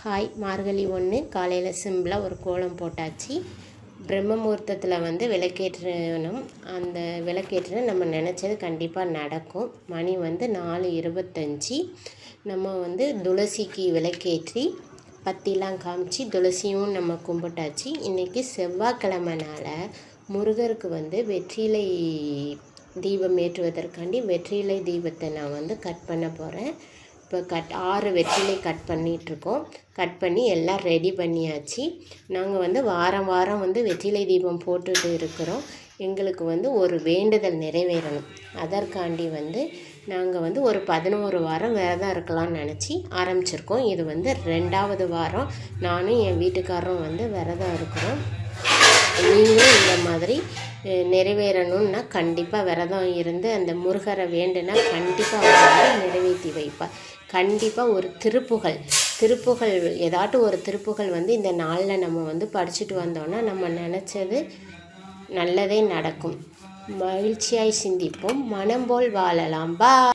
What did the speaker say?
Hi, மார்கழி 1 காலையில் சிம்பிளாக ஒரு கோலம் போட்டாச்சு. பிரம்ம முகூர்த்தத்தில் விளக்கேற்றணும். அந்த விளக்கேற்றினா நம்ம நினச்சது கண்டிப்பாக நடக்கும். மணி 4:25. நம்ம துளசிக்கு விளக்கேற்றி பத்திலாம் காமிச்சு துளசியும் நம்ம கும்பிட்டாச்சு. இன்றைக்கி செவ்வாய்க்கிழமைனால முருகருக்கு வெற்றிலை தீபம் ஏற்றுவதற்காண்டி வெற்றிலை தீபத்தை நான் கட் பண்ண போகிறேன். இப்போ 6 வெற்றிலை கட் பண்ணிகிட்ருக்கோம். கட் பண்ணி எல்லாம் ரெடி பண்ணியாச்சு. நாங்கள் வாரம் வாரம் வெற்றிலை தீபம் போட்டுட்டு இருக்கிறோம். எங்களுக்கு ஒரு வேண்டுதல் நிறைவேறணும். அதற்காண்டி நாங்கள் ஒரு 11 வாரம் விரதம் இருக்கலாம்னு நினச்சி ஆரம்பிச்சிருக்கோம். இது 2வது வாரம். நானும் என் வீட்டுக்காரரும் விரதம் இருக்கிறோம். நீங்களும் இந்த மாதிரி நிறைவேறணும்னா கண்டிப்பாக விரதம் இருந்து அந்த முருகரை வேண்டுனா கண்டிப்பாக அவர் நிறைவேற்றி வைப்பார். கண்டிப்பாக ஒரு திருப்புகழ் ஏதாட்டும் ஒரு திருப்புகழ் இந்த நாளில் நம்ம படிச்சுட்டு வந்தோன்னா நம்ம நினச்சது நல்லதே நடக்கும். மகிழ்ச்சியாய் சிந்திப்போம், மனம் போல் வாழலாம். பா.